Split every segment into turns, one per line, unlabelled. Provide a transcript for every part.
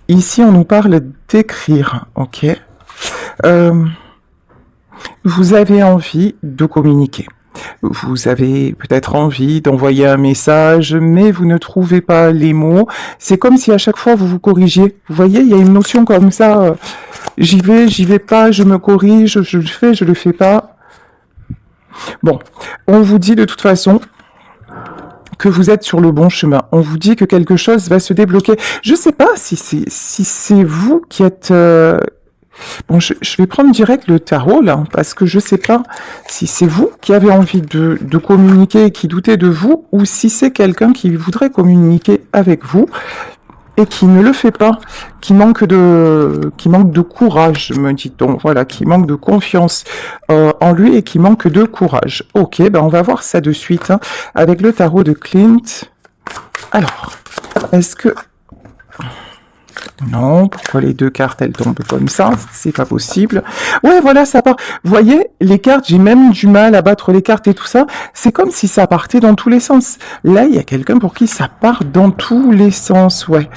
Ici, on nous parle d'écrire, ok. Euh, vous avez envie de communiquer. Vous avez peut-être envie d'envoyer un message, mais vous ne trouvez pas les mots. C'est comme si à chaque fois vous vous corrigiez. Vous voyez, il y a une notion comme ça. J'y vais pas, je me corrige, je le fais pas. Bon, on vous dit de toute façon que vous êtes sur le bon chemin. On vous dit que quelque chose va se débloquer. Je sais pas si c'est vous qui êtes bon, je vais prendre direct le tarot là, parce que je sais pas si c'est vous qui avez envie de communiquer et qui doutez de vous, ou si c'est quelqu'un qui voudrait communiquer avec vous et qui ne le fait pas, qui manque de courage, me dit-on, voilà, qui manque de confiance en lui et qui manque de courage. Ok, ben on va voir ça de suite hein, avec le tarot de Clint. Alors, est-ce que non, pourquoi les deux cartes elles tombent comme ça? C'est pas possible. Ouais, voilà, ça part. Vous voyez, les cartes, j'ai même du mal à battre les cartes et tout ça. C'est comme si ça partait dans tous les sens. Là, il y a quelqu'un pour qui ça part dans tous les sens, ouais.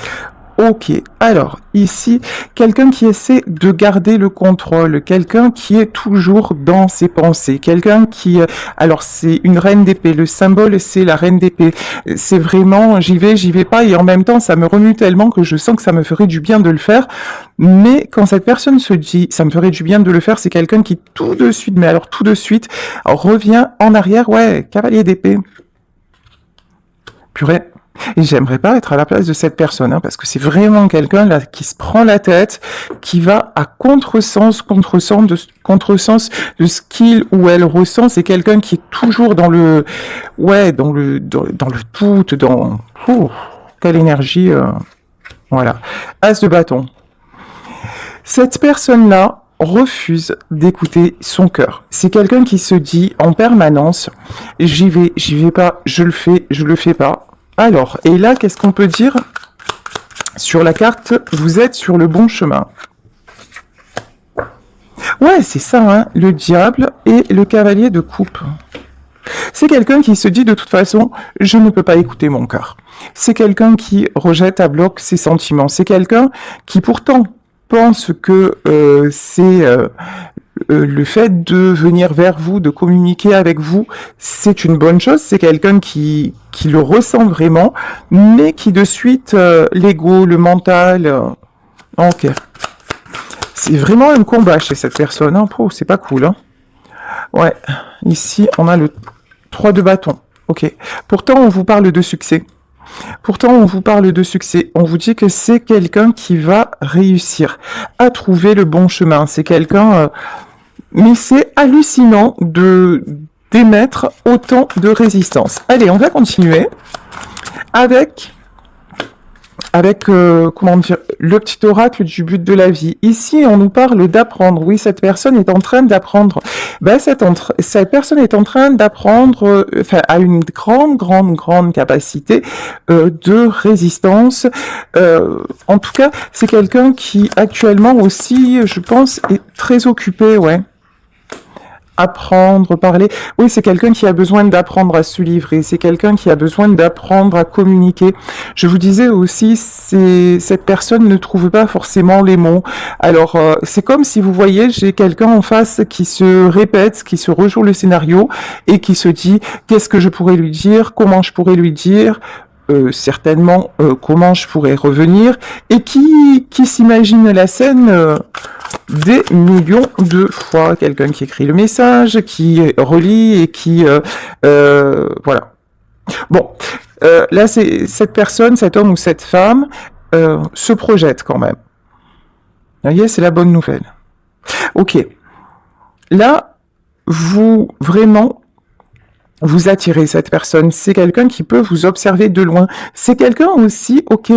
Ok, alors ici, quelqu'un qui essaie de garder le contrôle, quelqu'un qui est toujours dans ses pensées, quelqu'un qui... alors c'est une reine d'épée, le symbole c'est la reine d'épée. C'est vraiment, j'y vais pas, et en même temps ça me remue tellement que je sens que ça me ferait du bien de le faire. Mais quand cette personne se dit, ça me ferait du bien de le faire, c'est quelqu'un qui tout de suite, mais alors tout de suite, revient en arrière, ouais, cavalier d'épée. Purée. Et j'aimerais pas être à la place de cette personne, hein, parce que c'est vraiment quelqu'un là qui se prend la tête, qui va à contresens de ce qu'il ou elle ressent. C'est quelqu'un qui est toujours dans le, ouais, dans le doute, dans, quelle énergie, voilà. As de bâton. Cette personne-là refuse d'écouter son cœur. C'est quelqu'un qui se dit en permanence, j'y vais pas, je le fais pas. Alors, et là, qu'est-ce qu'on peut dire sur la carte? Vous êtes sur le bon chemin. Ouais, c'est ça, hein, le diable et le cavalier de coupe. C'est quelqu'un qui se dit de toute façon, je ne peux pas écouter mon cœur. C'est quelqu'un qui rejette à bloc ses sentiments. C'est quelqu'un qui pourtant pense que c'est le fait de venir vers vous, de communiquer avec vous, c'est une bonne chose. C'est quelqu'un qui le ressent vraiment, mais qui de suite, l'ego, le mental... ok. C'est vraiment un combat chez cette personne. Hein. Oh, c'est pas cool. Hein. Ouais. Ici, on a le 3 de bâton. Ok. Pourtant, on vous parle de succès. Pourtant, on vous parle de succès. On vous dit que c'est quelqu'un qui va réussir à trouver le bon chemin. C'est quelqu'un... mais c'est hallucinant de d'émettre autant de résistance. Allez, on va continuer avec comment dire, le petit oracle du but de la vie. Ici, on nous parle d'apprendre. Oui, cette personne est en train d'apprendre. Ben, cette personne est en train d'apprendre, enfin, a une grande capacité de résistance. En tout cas, c'est quelqu'un qui, actuellement aussi, je pense, est très occupé, ouais. Apprendre, parler. Oui, c'est quelqu'un qui a besoin d'apprendre à se livrer. C'est quelqu'un qui a besoin d'apprendre à communiquer. Je vous disais aussi, cette personne ne trouve pas forcément les mots. Alors, c'est comme si vous voyez, j'ai quelqu'un en face qui se répète, qui se rejoue le scénario et qui se dit, qu'est-ce que je pourrais lui dire? Comment je pourrais lui dire? Certainement comment je pourrais revenir, et qui s'imagine la scène des millions de fois. Quelqu'un qui écrit le message, qui relit et qui voilà. Bon, là c'est cette personne, cet homme ou cette femme se projette quand même. Vous voyez, c'est la bonne nouvelle. Ok, là vous vraiment vous attirez cette personne. C'est quelqu'un qui peut vous observer de loin. C'est quelqu'un aussi, ok,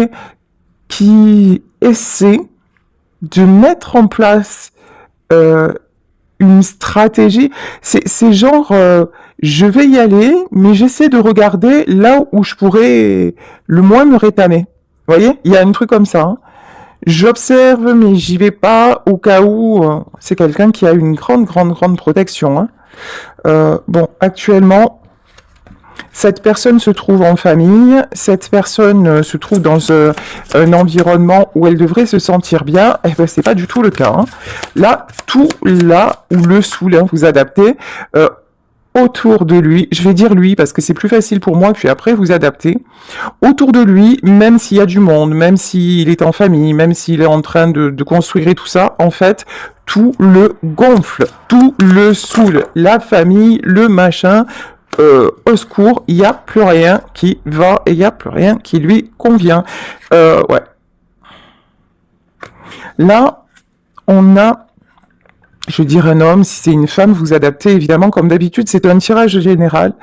qui essaie de mettre en place une stratégie. C'est genre, je vais y aller, mais j'essaie de regarder là où je pourrais le moins me rétamer. Vous voyez, il y a un truc comme ça. Hein. J'observe, mais j'y vais pas au cas où. C'est quelqu'un qui a une grande protection. Hein. Bon, actuellement, Cette personne se trouve en famille, cette personne se trouve dans un environnement où elle devrait se sentir bien. Eh ben, c'est pas du tout le cas. Hein. Là, tout là où le sous, là, vous adaptez autour de lui. Je vais dire lui parce que c'est plus facile pour moi. Puis après, vous adaptez autour de lui, même s'il y a du monde, même s'il est en famille, même s'il est en train de construire et tout ça. En fait, tout le gonfle, tout le saoule. La famille, le machin. Au secours, il n'y a plus rien qui va et il n'y a plus rien qui lui convient. Ouais. Là, on a, je veux dire un homme, si c'est une femme, vous adaptez évidemment comme d'habitude, c'est un tirage général.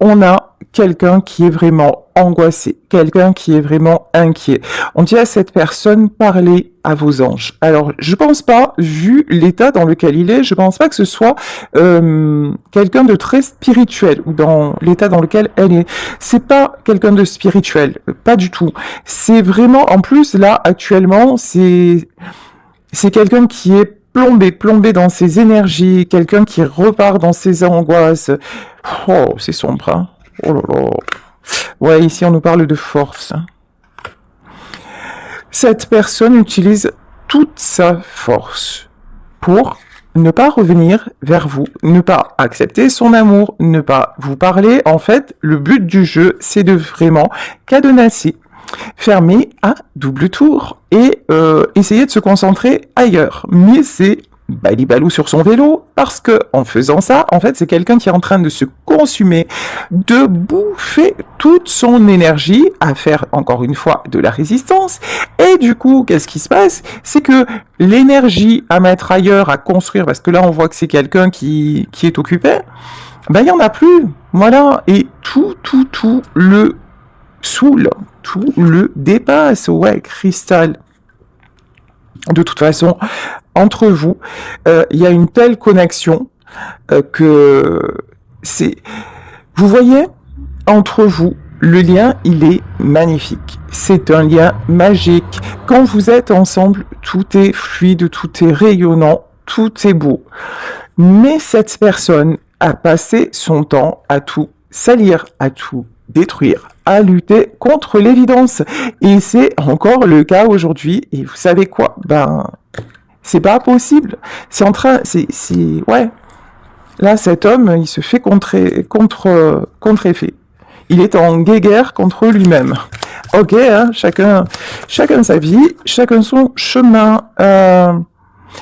On a quelqu'un qui est vraiment angoissé, quelqu'un qui est vraiment inquiet. On dit à cette personne, parlez à vos anges. Alors, je pense pas, vu l'état dans lequel il est, je pense pas que ce soit quelqu'un de très spirituel ou dans l'état dans lequel elle est. C'est pas quelqu'un de spirituel, pas du tout. C'est vraiment, en plus, là, actuellement, c'est quelqu'un qui est plombé dans ses énergies, quelqu'un qui repart dans ses angoisses. Oh, c'est sombre, hein. Oh là là. Ouais, ici on nous parle de force. Cette personne utilise toute sa force pour ne pas revenir vers vous, ne pas accepter son amour, ne pas vous parler. En fait, le but du jeu, c'est de vraiment cadenasser, fermer à double tour et essayer de se concentrer ailleurs. Mais c'est balibalou sur son vélo parce que en faisant ça, en fait, c'est quelqu'un qui est en train de se consumer, de bouffer toute son énergie à faire encore une fois de la résistance. Et du coup, qu'est-ce qui se passe? C'est que l'énergie à mettre ailleurs, à construire, parce que là, on voit que c'est quelqu'un qui est occupé, ben il y en a plus. Voilà. Et tout le saoule, tout le dépasse. Ouais, cristal. De toute façon, entre vous, il y a une telle connexion que c'est... Vous voyez, entre vous, le lien, il est magnifique. C'est un lien magique. Quand vous êtes ensemble, tout est fluide, tout est rayonnant, tout est beau. Mais cette personne a passé son temps à tout salir, à tout détruire, à lutter contre l'évidence. Et c'est encore le cas aujourd'hui. Et vous savez quoi? Ben, c'est pas possible. C'est en train, ouais. Là, cet homme, il se fait contre-effet. Il est en guéguerre contre lui-même. Ok, hein, chacun sa vie, chacun son chemin.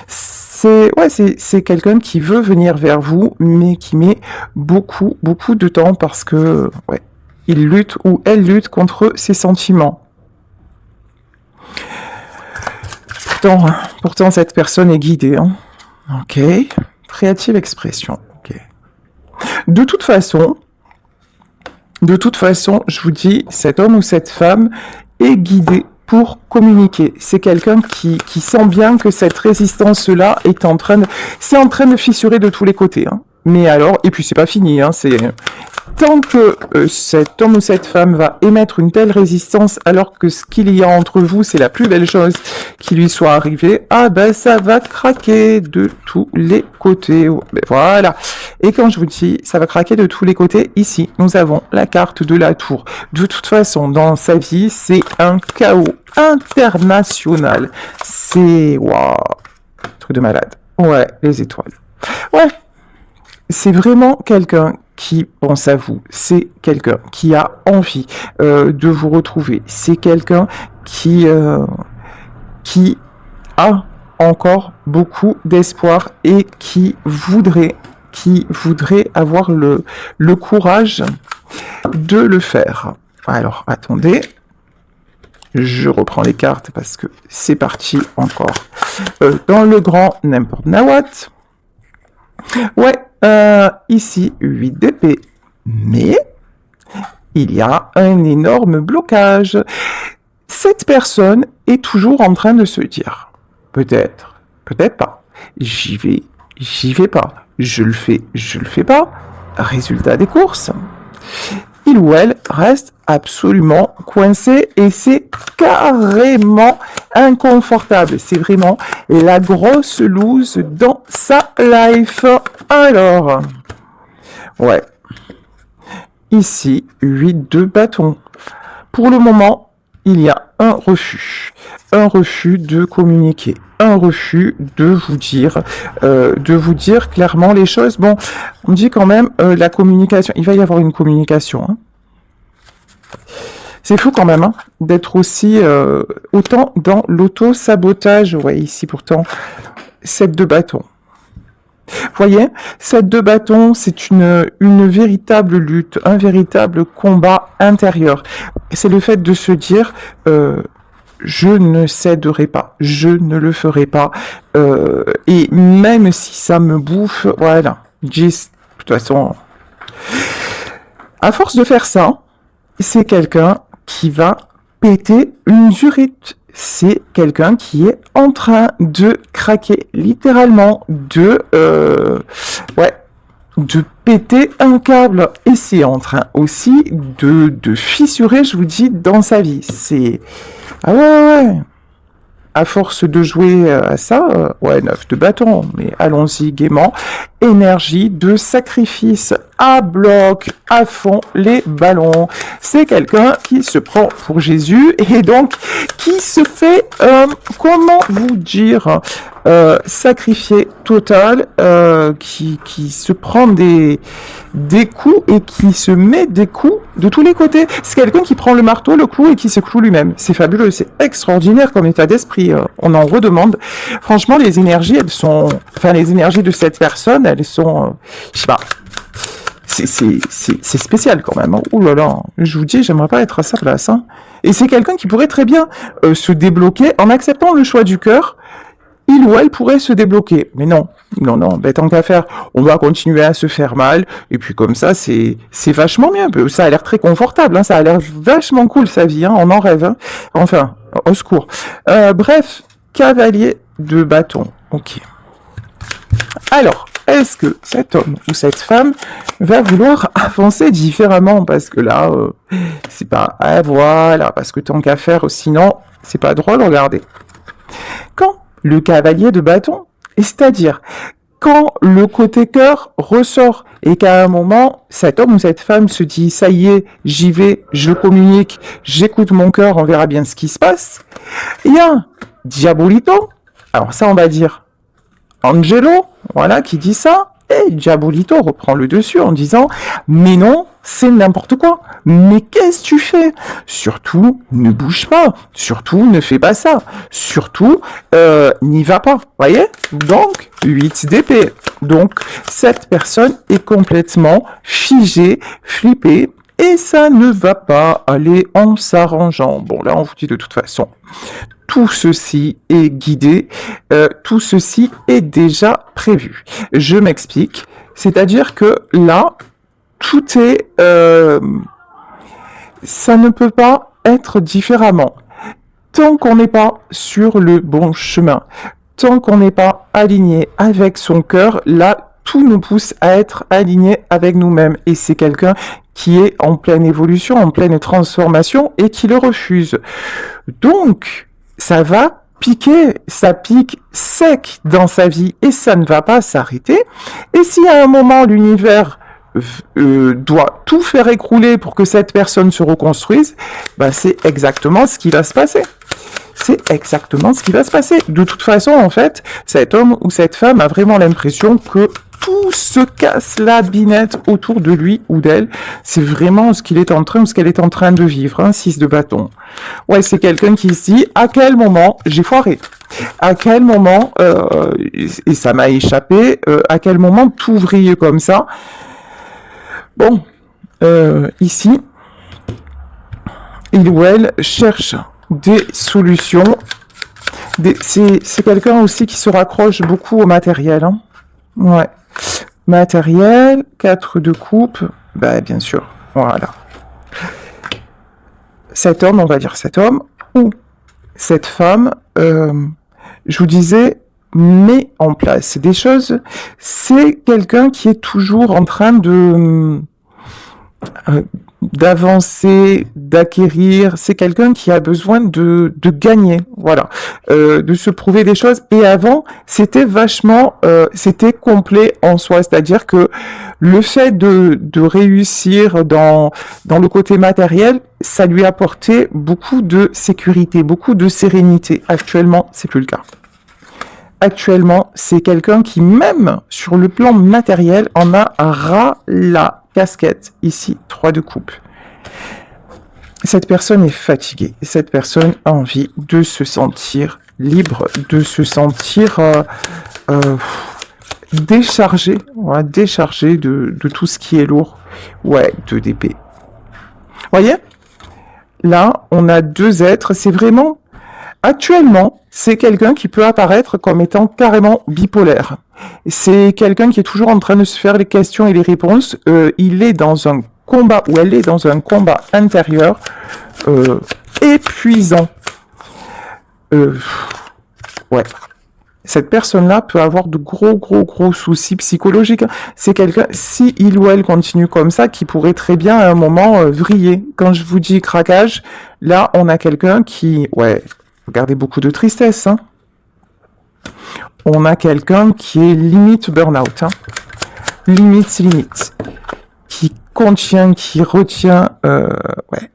C'est quelqu'un qui veut venir vers vous, mais qui met beaucoup de temps parce que, ouais, il lutte ou elle lutte contre ses sentiments. Pourtant, cette personne est guidée. Hein. Ok. Créative expression. Ok. De toute façon, je vous dis, cet homme ou cette femme est guidé pour communiquer. C'est quelqu'un qui sent bien que cette résistance-là est en train de fissurer de tous les côtés. Hein. Mais alors, et puis c'est pas fini, hein, c'est... Tant que cet homme ou cette femme va émettre une telle résistance alors que ce qu'il y a entre vous, c'est la plus belle chose qui lui soit arrivée, ah ben ça va craquer de tous les côtés. Ben voilà. Et quand je vous dis ça va craquer de tous les côtés, ici, nous avons la carte de la tour. De toute façon, dans sa vie, c'est un chaos international. C'est... Waouh, truc de malade. Ouais, les étoiles. Ouais, c'est vraiment quelqu'un qui pense à vous, c'est quelqu'un qui a envie de vous retrouver, c'est quelqu'un qui a encore beaucoup d'espoir et qui voudrait avoir le courage de le faire. Alors, attendez, je reprends les cartes parce que c'est parti encore dans le grand n'importe nawat. Ouais, ici, 8 d'épée. Mais, il y a un énorme blocage. Cette personne est toujours en train de se dire, peut-être pas, j'y vais pas, je le fais pas. Résultat des courses, il ou elle reste absolument coincé et c'est carrément inconfortable. C'est vraiment la grosse loose dans sa life. Alors, ouais. ici, 8 de bâton. Pour le moment, il y a un refus de communiquer, un refus de vous dire clairement les choses. Bon, on dit quand même la communication, il va y avoir une communication. Hein. C'est fou quand même hein, d'être aussi autant dans l'auto-sabotage. Ouais, ici pourtant, 7 de bâton. Voyez, cette deux bâtons, c'est une véritable lutte, un véritable combat intérieur. C'est le fait de se dire, je ne céderai pas, je ne le ferai pas, et même si ça me bouffe, voilà. De toute façon, à force de faire ça, c'est quelqu'un qui va péter une durite. C'est quelqu'un qui est en train de craquer, littéralement, de péter un câble. Et c'est en train aussi de fissurer, je vous dis, dans sa vie. C'est... Ah ouais. À force de jouer à ça, 9 de bâton, mais allons-y gaiement. Énergie de sacrifice à bloc, à fond, les ballons. C'est quelqu'un qui se prend pour Jésus et donc qui se fait, comment vous dire, sacrifié total, qui se prend des coups et qui se met des coups de tous les côtés. C'est quelqu'un qui prend le marteau, le clou et qui se cloue lui-même. C'est fabuleux, c'est extraordinaire comme état d'esprit. On en redemande. Franchement, les énergies, les énergies de cette personne, elles sont, je sais pas. C'est spécial quand même. Hein. Ouh là là, je vous dis, j'aimerais pas être à sa place. Hein. Et c'est quelqu'un qui pourrait très bien se débloquer en acceptant le choix du cœur. Il ou elle pourrait se débloquer. Mais non, tant qu'à faire, on va continuer à se faire mal. Et puis comme ça, c'est vachement mieux. Ça a l'air très confortable. Hein. Ça a l'air vachement cool sa vie. Hein. On en rêve. Hein. Enfin, au secours. Bref, cavalier de bâton. Ok. Alors, est-ce que cet homme ou cette femme va vouloir avancer différemment? Parce que là, c'est pas... Ah, voilà, parce que tant qu'à faire, sinon, c'est pas drôle, regardez. Quand le cavalier de bâton, c'est-à-dire quand le côté cœur ressort et qu'à un moment, cet homme ou cette femme se dit « ça y est, j'y vais, je communique, j'écoute mon cœur, on verra bien ce qui se passe », il y a Diabolito, alors ça on va dire Angelo, voilà, qui dit ça, et Diabolito reprend le dessus en disant « mais non, c'est n'importe quoi, mais qu'est-ce que tu fais? Surtout, ne bouge pas, surtout, ne fais pas ça, surtout, n'y va pas, voyez? Donc, 8 d'épée. Donc, cette personne est complètement figée, flippée, et ça ne va pas aller en s'arrangeant. Bon, là, on vous dit de toute façon, tout ceci est guidé, tout ceci est déjà prévu. Je m'explique, c'est-à-dire que là, tout est... ça ne peut pas être différemment. Tant qu'on n'est pas sur le bon chemin, tant qu'on n'est pas aligné avec son cœur, là, tout nous pousse à être aligné avec nous-mêmes. Et c'est quelqu'un qui est en pleine évolution, en pleine transformation et qui le refuse. Donc, ça va piquer, ça pique sec dans sa vie et ça ne va pas s'arrêter. Et si à un moment l'univers doit tout faire écrouler pour que cette personne se reconstruise, ben c'est exactement ce qui va se passer. C'est exactement ce qui va se passer. De toute façon, en fait, cet homme ou cette femme a vraiment l'impression que tout se casse la binette autour de lui ou d'elle. C'est vraiment ce qu'il est en train ou ce qu'elle est en train de vivre. Un 6 de bâton. Ouais, c'est quelqu'un qui se dit à quel moment j'ai foiré. À quel moment, et ça m'a échappé, à quel moment tout vrille comme ça. Bon, ici, il ou elle cherche des solutions. C'est quelqu'un aussi qui se raccroche beaucoup au matériel. Hein. Ouais. Matériel, 4 de coupe, bah bien sûr, voilà. Cet homme, on va dire cet homme, ou cette femme, je vous disais, met en place des choses. C'est quelqu'un qui est toujours en train de euh, d'avancer, d'acquérir. C'est quelqu'un qui a besoin de gagner, voilà, de se prouver des choses. Et avant, c'était vachement, c'était complet en soi. C'est-à-dire que le fait de réussir dans le côté matériel, ça lui apportait beaucoup de sécurité, beaucoup de sérénité. Actuellement, c'est plus le cas. Actuellement, c'est quelqu'un qui, même sur le plan matériel, en a ras la casquette. Ici, 3 de coupe. Cette personne est fatiguée. Cette personne a envie de se sentir libre, de se sentir déchargé, ouais, déchargé de tout ce qui est lourd. Ouais, 2 d'épée. Voyez? Là, on a 2 êtres. C'est vraiment... Actuellement, c'est quelqu'un qui peut apparaître comme étant carrément bipolaire. C'est quelqu'un qui est toujours en train de se faire les questions et les réponses. Il est dans un combat, ou elle est dans un combat intérieur épuisant. Ouais. Cette personne-là peut avoir de gros soucis psychologiques. C'est quelqu'un, si il ou elle continue comme ça, qui pourrait très bien à un moment vriller. Quand je vous dis craquage, là, on a quelqu'un qui... Ouais, regardez, beaucoup de tristesse. Hein. On a quelqu'un qui est limite burn-out. Hein. Limite. Qui contient, qui retient... ouais.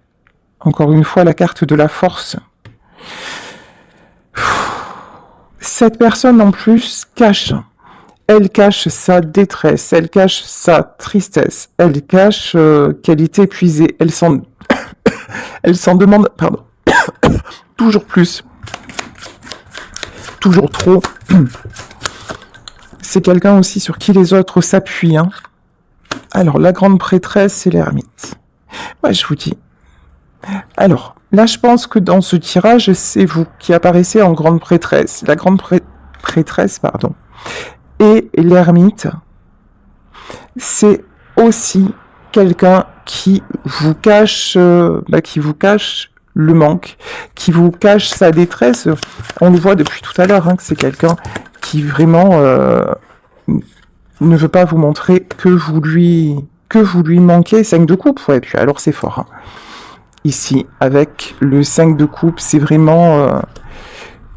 Encore une fois, la carte de la force. Cette personne, en plus, cache. Elle cache sa détresse, elle cache sa tristesse, elle cache qu'elle est épuisée, elle s'en demande, pardon, toujours plus, toujours trop. C'est quelqu'un aussi sur qui les autres s'appuient. Hein. Alors, la grande prêtresse et l'ermite. Ouais, je vous dis. Alors, là, je pense que dans ce tirage, c'est vous qui apparaissez en grande prêtresse. La grande prêtresse, pardon. Et l'ermite, c'est aussi quelqu'un qui vous cache, le manque, qui vous cache sa détresse. On le voit depuis tout à l'heure, hein, que c'est quelqu'un qui vraiment ne veut pas vous montrer que vous lui manquez. 5 de coupe, ouais, puis alors c'est fort. Hein. Ici, avec le 5 de coupe, c'est vraiment...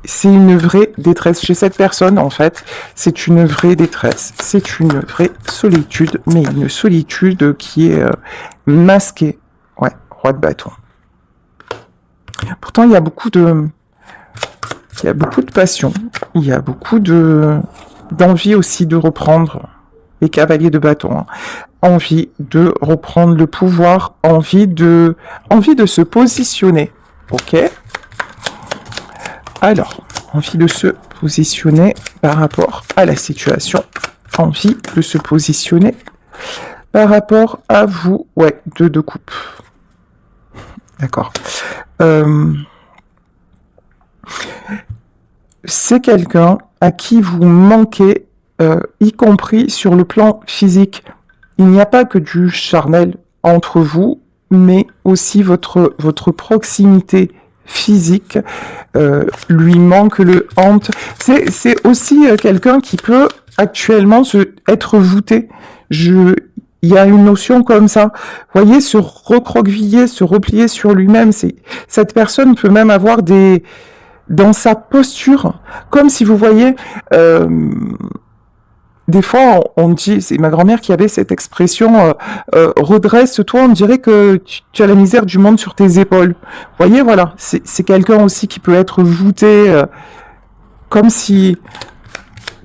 c'est une vraie détresse chez cette personne, en fait. C'est une vraie détresse. C'est une vraie solitude, mais une solitude qui est masquée. Ouais, roi de bâton. Pourtant, il y a beaucoup de passion. Il y a beaucoup d'envie aussi de reprendre les cavaliers de bâton. Hein. Envie de reprendre le pouvoir, envie de se positionner. Ok. Alors, envie de se positionner par rapport à la situation. Envie de se positionner par rapport à vous. Ouais, 2 de coupe. D'accord. C'est quelqu'un à qui vous manquez, y compris sur le plan physique. Il n'y a pas que du charnel entre vous, mais aussi votre proximité physique lui manque, le hante. C'est aussi quelqu'un qui peut actuellement être voûté. Il y a une notion comme ça. Vous voyez, se recroqueviller, se replier sur lui-même. Cette personne peut même avoir dans sa posture, comme si vous voyez... des fois, on dit, c'est ma grand-mère qui avait cette expression, redresse-toi, on dirait que tu as la misère du monde sur tes épaules. Vous voyez, voilà, c'est quelqu'un aussi qui peut être voûté, comme si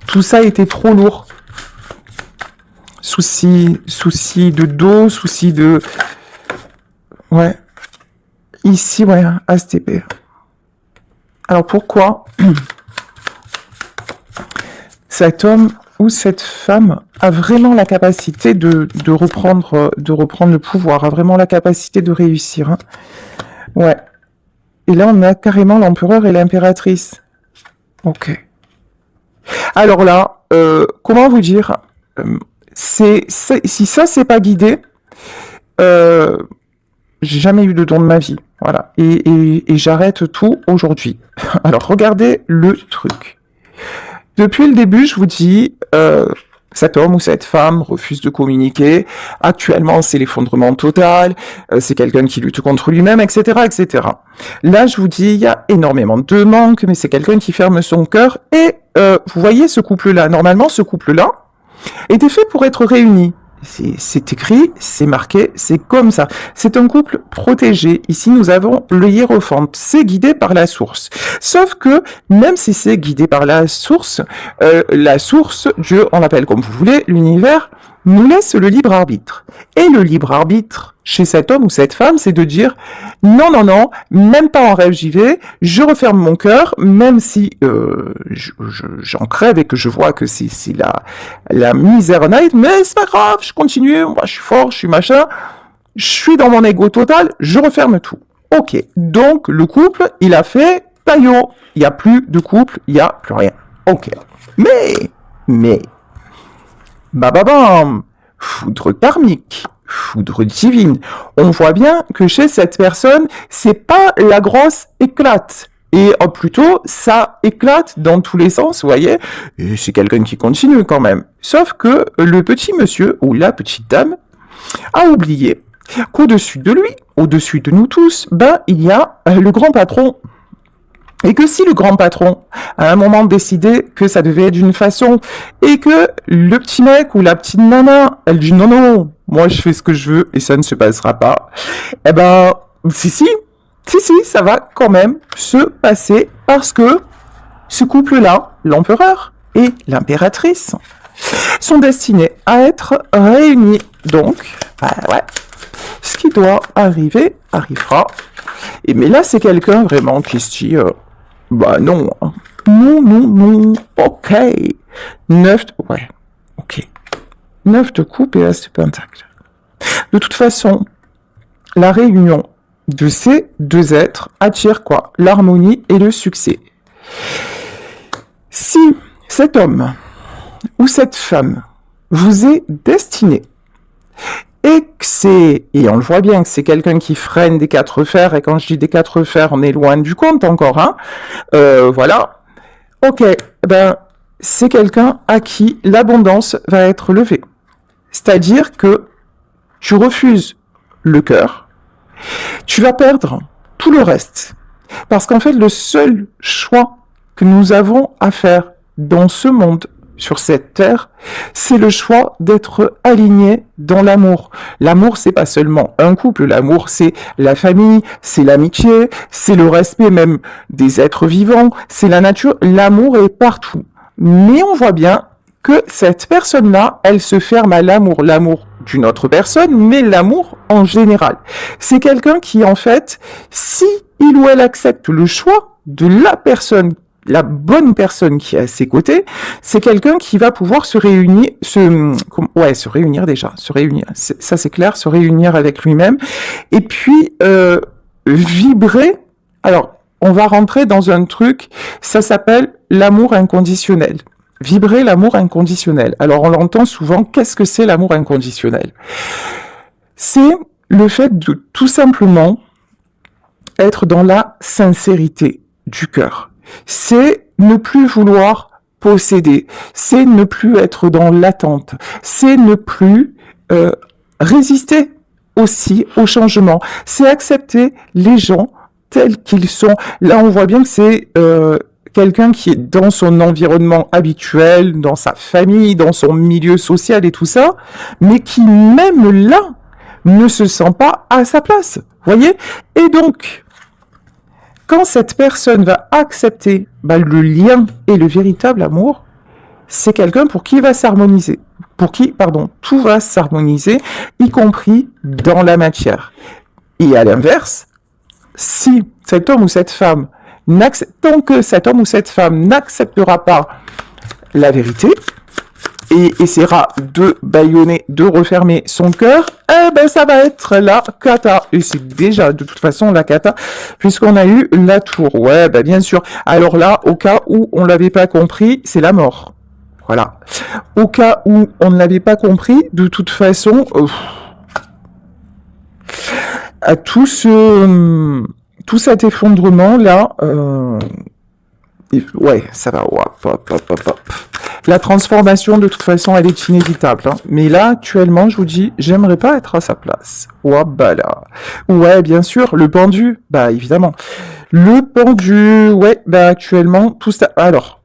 tout ça était trop lourd. Souci de dos, souci de... Ouais. Ici, ouais, ASTP. Alors pourquoi cet homme où cette femme a vraiment la capacité de reprendre le pouvoir, a vraiment la capacité de réussir. Hein. Ouais. Et là, on a carrément l'empereur et l'impératrice. Ok. Alors là, comment vous dire, si ça, c'est pas guidé, j'ai jamais eu de don de ma vie. Voilà. Et j'arrête tout aujourd'hui. Alors, regardez le truc. Depuis le début, je vous dis, Cet homme ou cette femme refuse de communiquer. Actuellement, c'est l'effondrement total. C'est quelqu'un qui lutte contre lui-même, etc., etc. Là, je vous dis, il y a énormément de manque, mais c'est quelqu'un qui ferme son cœur. Et vous voyez ce couple-là. Normalement, ce couple-là était fait pour être réuni. C'est écrit, c'est marqué, c'est comme ça. C'est un couple protégé. Ici, nous avons le hiérophante. C'est guidé par la source. Sauf que, même si c'est guidé par la source, Dieu, on l'appelle comme vous voulez, l'univers, nous laisse le libre arbitre. Et le libre arbitre, chez cet homme ou cette femme, c'est de dire non, non, non, même pas en rêve j'y vais, je referme mon cœur, même si j'en crève et que je vois que c'est la misère night, mais c'est pas grave, je continue, moi je suis fort, je suis machin, je suis dans mon ego total, je referme tout. Ok, donc le couple, il a fait taillot, il n'y a plus de couple, il n'y a plus rien. Ok, mais, bababam, foudre karmique, foudre divine. On voit bien que chez cette personne, c'est pas la grosse éclate. Et plutôt, ça éclate dans tous les sens, vous voyez. Et c'est quelqu'un qui continue quand même. Sauf que le petit monsieur ou la petite dame a oublié qu'au-dessus de lui, au-dessus de nous tous, il y a le grand patron. Et que si le grand patron, à un moment, décidait que ça devait être d'une façon, et que le petit mec ou la petite nana, elle dit non, non, moi je fais ce que je veux et ça ne se passera pas, si, ça va quand même se passer parce que ce couple-là, l'empereur et l'impératrice, sont destinés à être réunis. Donc, ouais, ce qui doit arriver, arrivera. Et mais là, c'est quelqu'un vraiment qui se dit... non, non, ok. 9 de coupe et as de pentacle. De toute façon, la réunion de ces deux êtres attire quoi? L'harmonie et le succès. Si cet homme ou cette femme vous est destiné et on le voit bien que c'est quelqu'un qui freine des quatre fers, et quand je dis des quatre fers, on est loin du compte encore, hein. Voilà. Ok, c'est quelqu'un à qui l'abondance va être levée. C'est-à-dire que tu refuses le cœur, tu vas perdre tout le reste. Parce qu'en fait, le seul choix que nous avons à faire dans ce monde, sur cette terre, c'est le choix d'être aligné dans l'amour. L'amour, c'est pas seulement un couple. L'amour, c'est la famille, c'est l'amitié, c'est le respect même des êtres vivants, c'est la nature. L'amour est partout. Mais on voit bien que cette personne-là, elle se ferme à l'amour. L'amour d'une autre personne, mais l'amour en général. C'est quelqu'un qui, en fait, si il ou elle accepte le choix de la personne, la bonne personne qui est à ses côtés, c'est quelqu'un qui va pouvoir se réunir, se réunir, ça c'est clair, se réunir avec lui-même, et puis vibrer. Alors, on va rentrer dans un truc, ça s'appelle l'amour inconditionnel. Vibrer l'amour inconditionnel. Alors, on l'entend souvent, qu'est-ce que c'est l'amour inconditionnel? C'est le fait de tout simplement être dans la sincérité du cœur. C'est ne plus vouloir posséder, c'est ne plus être dans l'attente, c'est ne plus résister aussi au changement, c'est accepter les gens tels qu'ils sont. Là, on voit bien que c'est quelqu'un qui est dans son environnement habituel, dans sa famille, dans son milieu social et tout ça, mais qui même là ne se sent pas à sa place. Voyez? Et donc, quand cette personne va accepter le lien et le véritable amour, c'est quelqu'un pour qui va s'harmoniser. Tout va s'harmoniser, y compris dans la matière. Et à l'inverse, si cet homme ou cette femme tant que cet homme ou cette femme n'acceptera pas la vérité et essaiera de bâillonner, de refermer son cœur, ça va être la cata. Et c'est déjà de toute façon la cata, puisqu'on a eu la tour. Ouais, bien sûr. Alors là, au cas où on l'avait pas compris, c'est la mort. Voilà. Au cas où on ne l'avait pas compris, de toute façon, à tout cet effondrement là, ouais, ça va. Hop. La transformation, de toute façon, elle est inévitable. Hein. Mais là, actuellement, je vous dis, j'aimerais pas être à sa place. Ouais, bah là. Ouais, bien sûr, le pendu, bah évidemment. Le pendu, ouais, bah actuellement, tout ça... Alors,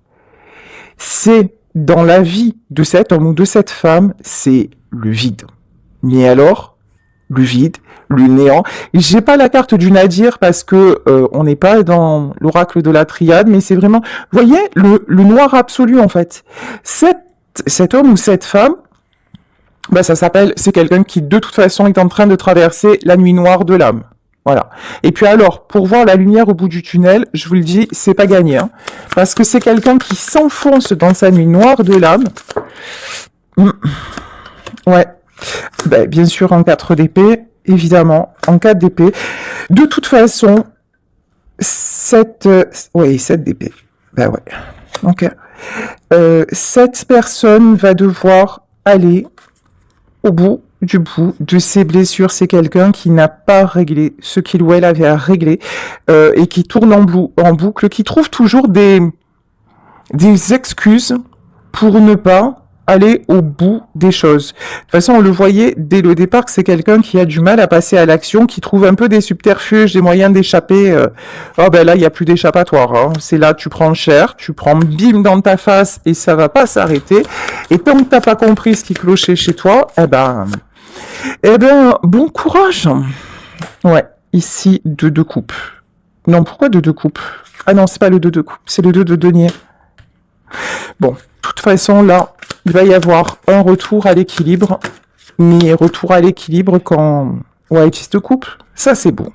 c'est dans la vie de cet homme ou de cette femme, c'est le vide. Mais alors, le vide, le néant. J'ai pas la carte du nadir parce que on n'est pas dans l'oracle de la triade, mais c'est vraiment, vous voyez, le noir absolu en fait. Cet homme ou cette femme, bah ça s'appelle, c'est quelqu'un qui de toute façon est en train de traverser la nuit noire de l'âme. Voilà. Et puis alors, pour voir la lumière au bout du tunnel, je vous le dis, c'est pas gagné, hein, parce que c'est quelqu'un qui s'enfonce dans sa nuit noire de l'âme. Ouais. Ben, bien sûr, en 4 d'épée, évidemment, en 4 d'épée. De toute façon, 7... oui, 7 d'épée. Ben ouais. Ok. Cette personne va devoir aller au bout du bout de ses blessures. C'est quelqu'un qui n'a pas réglé ce qu'il ou elle avait à régler et qui tourne en boucle, qui trouve toujours des excuses pour ne pas aller au bout des choses. De toute façon, on le voyait dès le départ que c'est quelqu'un qui a du mal à passer à l'action, qui trouve un peu des subterfuges, des moyens d'échapper. Oh ben là, il n'y a plus d'échappatoire. Hein. C'est là, tu prends cher, tu prends bim dans ta face et ça va pas s'arrêter. Et tant que t'as pas compris ce qui clochait chez toi, bon courage. Ouais, ici, deux coupes. Non, pourquoi deux coupes? Ah non, c'est pas le 2 de coupe, c'est le 2 de denier. Bon, de toute façon, là, il va y avoir un retour à l'équilibre, mais retour à l'équilibre quand... Ouais, 10 de coupe, ça c'est bon.